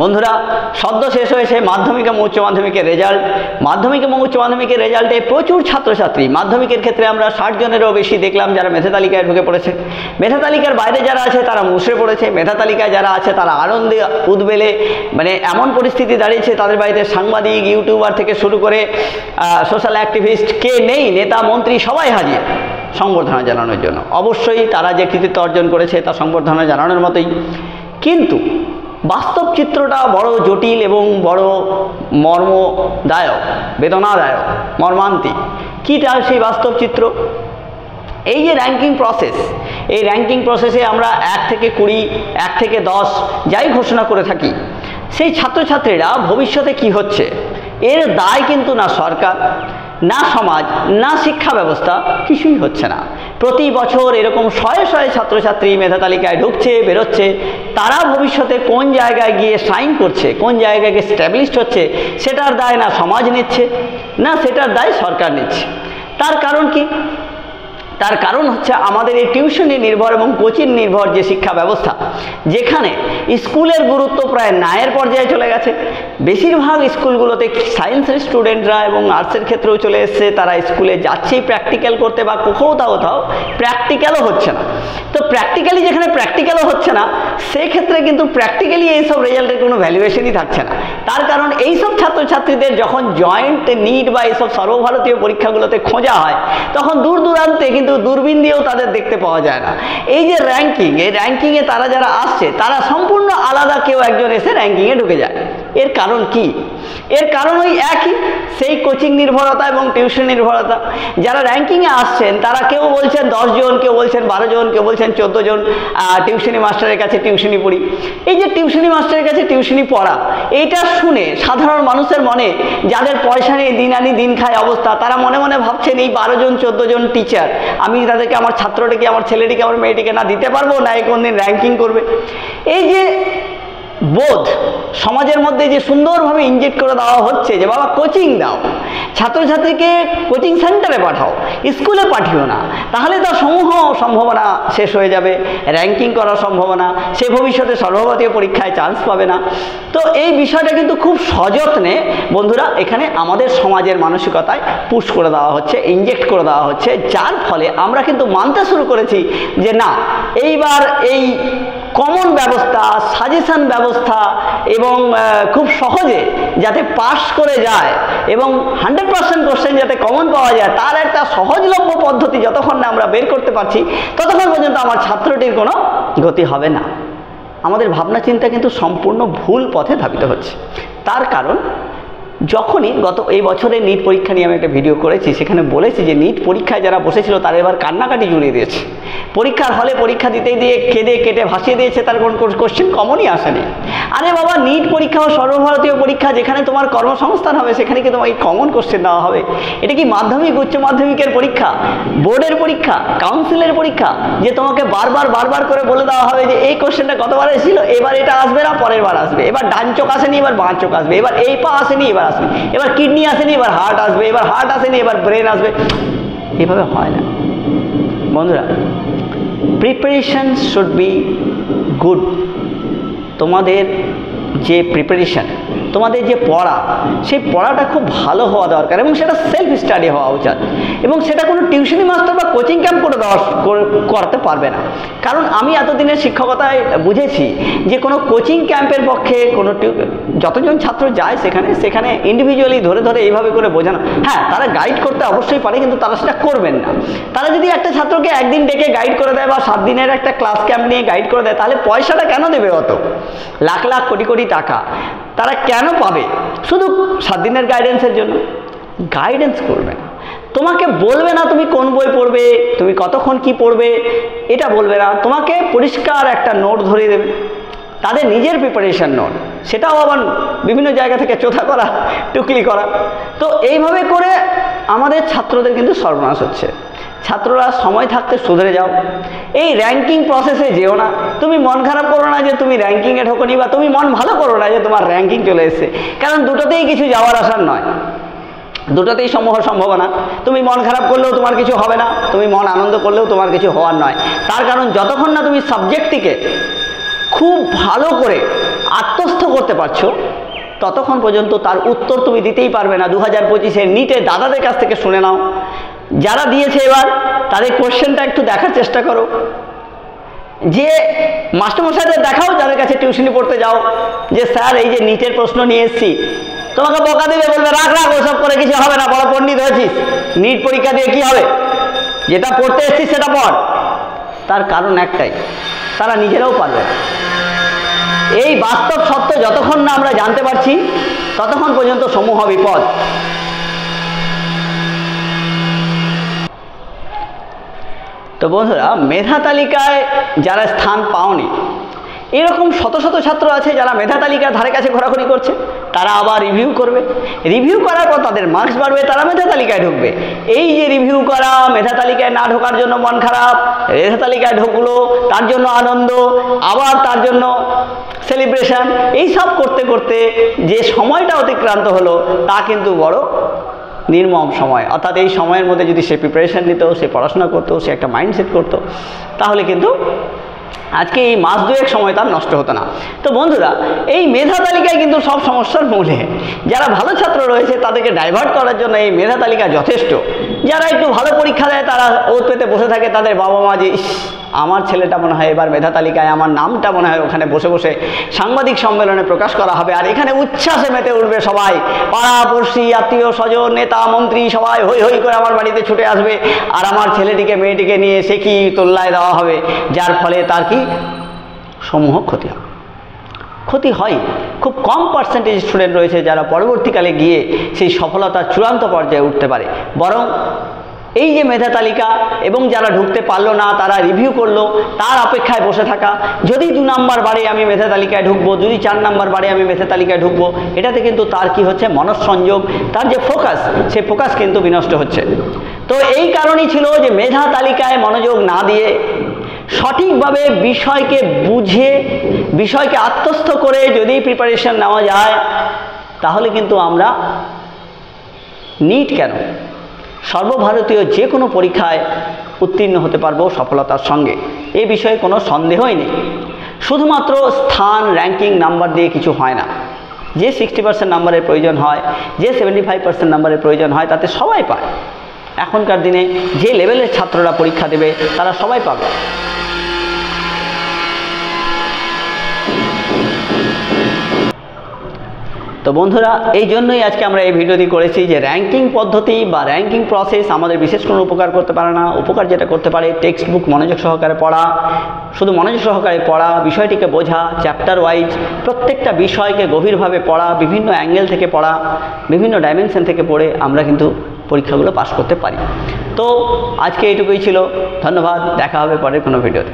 বন্ধুরা, সদ্য শেষ হয়েছে মাধ্যমিক এবং উচ্চ মাধ্যমিকের রেজাল্ট। মাধ্যমিক এবং উচ্চ মাধ্যমিকের রেজাল্টে প্রচুর ছাত্রছাত্রী, মাধ্যমিকের ক্ষেত্রে আমরা 60 জনেরও বেশি দেখলাম যারা মেধা তালিকায় ঢুকে পড়েছে। মেধা তালিকার বাইরে যারা আছে তারা মুষড়ে পড়েছে, মেধা তালিকায় যারা আছে তারা আনন্দে উদ্বেলে, মানে এমন পরিস্থিতি দাঁড়িয়েছে তাদের বাড়িতে সাংবাদিক, ইউটিউবার থেকে শুরু করে সোশ্যাল অ্যাক্টিভিস্ট কে নেই, নেতা মন্ত্রী সবাই হাজির সংবর্ধনা জানানোর জন্য। অবশ্যই তারা যে কৃতিত্ব অর্জন করেছে তা সংবর্ধনা জানানোর মতোই, কিন্তু বাস্তব চিত্রটা বড় জটিল এবং বড় মর্মদায়ক, বেদনাদায়ক, মর্মান্তিক। কীটা সেই বাস্তব চিত্র? এই যে র্যাঙ্কিং প্রসেস, এই র্যাঙ্কিং প্রসেসে আমরা 1 থেকে 20, 1 থেকে 10 যাই ঘোষণা করে থাকি, সেই ছাত্রছাত্রীরা ভবিষ্যতে কি হচ্ছে এর দায় কিন্তু না সরকার, না সমাজ, না শিক্ষা ব্যবস্থা, কিছুই হচ্ছে না। প্রতি বছর এরকম শয়ে শয়ে ছাত্রছাত্রী মেধা তালিকায় ঢুকছে, বেরোচ্ছে। তারা ভবিষ্যতে কোন জায়গায় গিয়ে সাইন করছে, কোন জায়গায় গিয়ে স্ট্যাবলিশড হচ্ছে, সেটার দায় না সমাজ নিচ্ছে, না সেটার দায় সরকার নিচ্ছে। তার কারণ কি? তার কারণ হচ্ছে আমাদের এই টিউশনি নির্ভর এবং কোচিং নির্ভর যে শিক্ষা ব্যবস্থা, যেখানে স্কুলের গুরুত্ব প্রায় নায়ের পর্যায়ে চলে গেছে। বেশিরভাগ স্কুলগুলোতে সায়েন্সের স্টুডেন্টরা এবং আর্টসের ক্ষেত্রেও চলে এসছে, তারা স্কুলে যাচ্ছেই প্র্যাকটিক্যাল করতে, বা কোথাও প্র্যাকটিক্যালও হচ্ছে না। তো প্র্যাকটিক্যালি যেখানে প্র্যাকটিক্যালও হচ্ছে না, সেক্ষেত্রে কিন্তু প্র্যাকটিক্যালি এইসব রেজাল্টের কোনো ভ্যালুয়েশনই থাকছে না। তার কারণ এইসব ছাত্রছাত্রীদের যখন জয়েন্ট নিট বা এইসব সর্বভারতীয় পরীক্ষাগুলোতে খোঁজা হয়, তখন দূর দূরান্তে কিন্তু দূরবীন দিয়েও তাদের দেখতে পাওয়া যায় না। এই যে র্যাঙ্কিং, এই র্যাঙ্কিংয়ে তারা যারা আসছে তারা সম্পূর্ণ আলাদা কেউ একজন এসে র্যাঙ্কিংয়ে ঢুকে যায়। এর কারণ কি? এর কারণ ওই একই, সেই কোচিং নির্ভরতা এবং টিউশন নির্ভরতা। যারা র্যাঙ্কিংয়ে আসছেন তারা কেউ বলছেন 10 জন, কেউ বলছেন 12 জন, কেউ বলছেন 14 জন টিউশনি মাস্টারের কাছে টিউশনি পড়ি। এই যে টিউশনি মাস্টারের কাছে টিউশনি পড়া, এইটা শুনে সাধারণ মানুষের মনে, যাদের পয়সা নেই, দিন আনি দিন খায় অবস্থা, তারা মনে মনে ভাবছেন এই 12 জন 14 জন টিচার, আমি তাদেরকে আমার ছাত্রটিকে, আমার ছেলেটিকে, আমার মেয়েটিকে না দিতে পারবো, না এই কোনদিন র্যাঙ্কিং করবে। এই যে বোধ সমাজের মধ্যে যে সুন্দরভাবে ইনজেক্ট করে দেওয়া হচ্ছে যে বাবা কোচিং দাও, ছাত্রছাত্রীকে কোচিং সেন্টারে পাঠাও, স্কুলে পাঠিও না, তাহলে তার সমূহ সম্ভাবনা শেষ হয়ে যাবে, র্যাঙ্কিং করার সম্ভাবনা, সে ভবিষ্যতে সর্বভারতীয় পরীক্ষায় চান্স পাবে না। তো এই বিষয়টা কিন্তু খুব সযত্নে বন্ধুরা এখানে আমাদের সমাজের মানসিকতায় পুশ করে দেওয়া হচ্ছে, ইনজেক্ট করে দেওয়া হচ্ছে, যার ফলে আমরা কিন্তু মানতে শুরু করেছি যে না, এইবার এই কমন ব্যবস্থা, সাজেশন ব্যবস্থা এবং খুব সহজে যাতে পাস করে যায় এবং 100% কোশ্চেন যাতে কমন পাওয়া যায়, তার একটা সহজলভ্য পদ্ধতি যতক্ষণ না আমরা বের করতে পারছি, ততক্ষণ পর্যন্ত আমার ছাত্রটির কোনো গতি হবে না। আমাদের ভাবনা চিন্তা কিন্তু সম্পূর্ণ ভুল পথে ধাবিত হচ্ছে। তার কারণ যখনই এই বছরের নিট পরীক্ষা নিয়ে আমি একটা ভিডিও করেছি, সেখানে বলেছি যে নিট পরীক্ষায় যারা বসেছিল তারা এবার কান্নাকাটি জুড়িয়ে দিয়েছে। পরীক্ষার হলে পরীক্ষা দিতে দিয়ে কেঁদে কেটে ভাসিয়ে দিয়েছে, তার কোনো কোশ্চেন কমনই আসেনি। আরে বাবা, নিট পরীক্ষা ও সর্বভারতীয় পরীক্ষা, যেখানে তোমার কর্মসংস্থান হবে, সেখানে কি তোমাকে কমন কোশ্চেন দেওয়া হবে? এটা কি মাধ্যমিক উচ্চ মাধ্যমিকের পরীক্ষা, বোর্ডের পরীক্ষা, কাউন্সিলের পরীক্ষা, যে তোমাকে বারবার করে বলে দেওয়া হবে যে এই কোশ্চেনটা কতবার এসেছিল, এবার এটা আসবে না, পরের বার আসবে, এবার ডান চোখ আসেনি, এবার বাঁ চোখ আসবে, এবার এই পা আসেনি, এবার আসবে, এবার কিডনি আসেনি, এবার হার্ট আসবে, এবার হার্ট আসেনি, এবার ব্রেন আসবে। এভাবে হয় না বন্ধুরা। Preparation should be good. তোমাদের যে প্রিপারেশন, তোমাদের যে পড়া, সেই পড়াটা খুব ভালো হওয়া দরকার এবং সেটা সেলফ স্টাডি হওয়া উচিত, এবং সেটা কোনো টিউশনি মাস্টার বা কোচিং ক্যাম্প করতে পারবে না। কারণ আমি এতদিনের শিক্ষকতায় বুঝেছি যে কোনো কোচিং ক্যাম্পের পক্ষে কোনো যতজন ছাত্র যায় সেখানে ইন্ডিভিজুয়ালি ধরে এইভাবে করে বোঝানো, হ্যাঁ তারা গাইড করতে অবশ্যই পারে, কিন্তু তারা সেটা করবেন না। তারা যদি একটা ছাত্রকে একদিন ডেকে গাইড করে দেয় বা 7 দিনের একটা ক্লাস ক্যাম্প নিয়ে গাইড করে দেয়, তাহলে পয়সাটা কেন দেবে? অত লাখ লাখ কোটি কোটি টাকা তারা কেন পাবে শুধু 7 দিনের গাইডেন্সের জন্য? গাইডেন্স করবে না, তোমাকে বলবে না তুমি কোন বই পড়বে, তুমি কতক্ষণ কি পড়বে, এটা বলবে না। তোমাকে পরিষ্কার একটা নোট ধরিয়ে দেবে, তাদের নিজের প্রিপারেশন নোট, সেটাও আবার বিভিন্ন জায়গা থেকে চোথা করা, টুকলি করা। তো এইভাবে করে আমাদের ছাত্রদের কিন্তু সর্বনাশ হচ্ছে। ছাত্ররা সময় থাকতে শুধরে যাও, এই র্যাঙ্কিং প্রসেসে যেও না। তুমি মন খারাপ করো না যে তুমি র্যাঙ্কিংয়ে ঢোকনি, বা তুমি মন ভালো করো না যে তোমার র্যাঙ্কিং চলে এসেছে, কারণ দুটোতেই কিছু যাওয়ার আসার নয়, দুটোতেই সমূহ সম্ভাবনা। তুমি মন খারাপ করলেও তোমার কিছু হবে না, তুমি মন আনন্দ করলেও তোমার কিছু হওয়ার নয়। তার কারণ যতক্ষণ না তুমি সাবজেক্টটিকে খুব ভালো করে আত্মস্থ করতে পারছো ততক্ষণ পর্যন্ত তার উত্তর তুমি দিতেই পারবে না। 2025-এর নিটের দাদাদের কাছ থেকে শুনে নাও, যারা দিয়েছে এবার তাদের কোশ্চেনটা একটু দেখার চেষ্টা করো, যে মাস্টারমশাইদের দেখাও যাদের কাছে টিউশনি পড়তে যাও, যে স্যার এই যে নিটের প্রশ্ন নিয়ে এসেছি, তোমাকে বকা দেবে, বলবে রাখ রাখ ওসব করে কিছু হবে না, বড় পণ্ডিত হয়েছিস, নিট পরীক্ষা দিয়ে কি হবে, যেটা পড়তে এসেছিস সেটা পড়। তার কারণ একটাই, তারা নিজেরাও পারবে না। এই বাস্তব সত্য যতক্ষণ না আমরা জানতে পারছি ততক্ষণ পর্যন্ত সমূহ বিপদ। তো বন্ধুরা, মেধা তালিকায় যারা স্থান পাওনি, এরকম শত শত ছাত্র আছে যারা মেধা তালিকার ধারে কাছে ঘোরাঘুরি করছে, তারা আবার রিভিউ করবে, রিভিউ করার পর তাদের মার্কস বাড়বে, তারা মেধা তালিকায় ঢুকবে। এই যে রিভিউ করা, মেধা তালিকায় না ঢোকার জন্য মন খারাপ, মেধা তালিকায় ঢুকলো তার জন্য আনন্দ, আবার তার জন্য সেলিব্রেশন, এইসব করতে করতে যে সময়টা অতিক্রান্ত হলো তা কিন্তু বড় নির্মম সময়। অর্থাৎ এই সময়ের মধ্যে যদি সে প্রিপারেশন নিত, সে পড়াশোনা করতো, সে একটা মাইন্ডসেট করতো, তাহলে কিন্তু আজকে এই মাস দুয়েক সময় তার নষ্ট হতো না। তো বন্ধুরা, এই মেধা তালিকায় কিন্তু সব সমস্যার মূলে যারা ভালো ছাত্র রয়েছে তাদেরকে ডাইভার্ট করার জন্য এই মেধা তালিকা যথেষ্ট। যারা একটু ভালো পরীক্ষা দেয় তারা ওত পেতে বসে থাকে, তাদের বাবা মা যে আমার ছেলেটা মনে হয় এবার মেধা তালিকায়, আমার নামটা মনে হয় ওখানে বসে বসে সাংবাদিক সম্মেলনে প্রকাশ করা হবে, আর এখানে উচ্ছ্বাসে মেতে উঠবে সবাই, পাড়া পড়শি আত্মীয় স্বজন নেতা মন্ত্রী সবাই হই হই করে আমার বাড়িতে ছুটে আসবে, আর আমার ছেলেটিকে মেয়েটিকে নিয়ে সে কি তোল্লায় দেওয়া হবে, যার ফলে তার কি সমূহ ক্ষতি হবে। ক্ষতি হয়, খুব কম পার্সেন্টেজ স্টুডেন্ট রয়েছে যারা পরবর্তীকালে গিয়ে সেই সফলতার চূড়ান্ত পর্যায়ে উঠতে পারে। বরং এই যে মেধা তালিকা এবং যারা ঢুকতে পারলো না তারা রিভিউ করলো, তার অপেক্ষায় বসে থাকা, যদি 2 নাম্বার বাড়ে আমি মেধা তালিকায় ঢুকবো, যদি 4 নাম্বার বাড়ে আমি মেধা তালিকায় ঢুকবো, এটাতে কিন্তু তার কি হচ্ছে, মনঃসংযোগ, তার যে ফোকাস, সে ফোকাস কিন্তু বিনষ্ট হচ্ছে। তো এই কারণই ছিল যে মেধা তালিকায় মনোযোগ না দিয়ে সঠিকভাবে বিষয়কে বুঝে, বিষয়কে আত্মস্থ করে যদি প্রিপারেশন নেওয়া যায়, তাহলে কিন্তু আমরা নিট কেন, সর্বভারতীয় যে কোনো পরীক্ষায় উত্তীর্ণ হতে পারবো সফলতার সঙ্গে, এ বিষয়ে কোনো সন্দেহই নেই। শুধুমাত্র স্থান, র্যাঙ্কিং, নাম্বার দিয়ে কিছু হয় না। যে 60% নাম্বারের প্রয়োজন হয়, যে 75% নাম্বারের প্রয়োজন হয়, তাতে সবাই পায়। এখনকার দিনে যে লেভেলের ছাত্ররা পরীক্ষা দেবে তারা সবাই পাবে। তো বন্ধুরা, এই জন্যই আজকে আমরা এই ভিডিওটি করেছি যে র্যাঙ্কিং পদ্ধতি বা র্যাঙ্কিং প্রসেস আমাদের বিশেষ কোনো উপকার করতে পারে না। উপকার যেটা করতে পারে, টেক্সট বুক মনোযোগ সহকারে পড়া, শুধু মনোযোগ সহকারে পড়া, বিষয়টিকে বোঝা, চ্যাপ্টার ওয়াইজ প্রত্যেকটা বিষয়কে গভীরভাবে পড়া, বিভিন্ন অ্যাঙ্গেল থেকে পড়া, বিভিন্ন ডাইমেনশন থেকে পড়ে আমরা কিন্তু পরীক্ষাগুলো পাস করতে পারি। তো আজকে এইটুকুই ছিল, ধন্যবাদ, দেখা হবে পরের কোনো ভিডিওতে।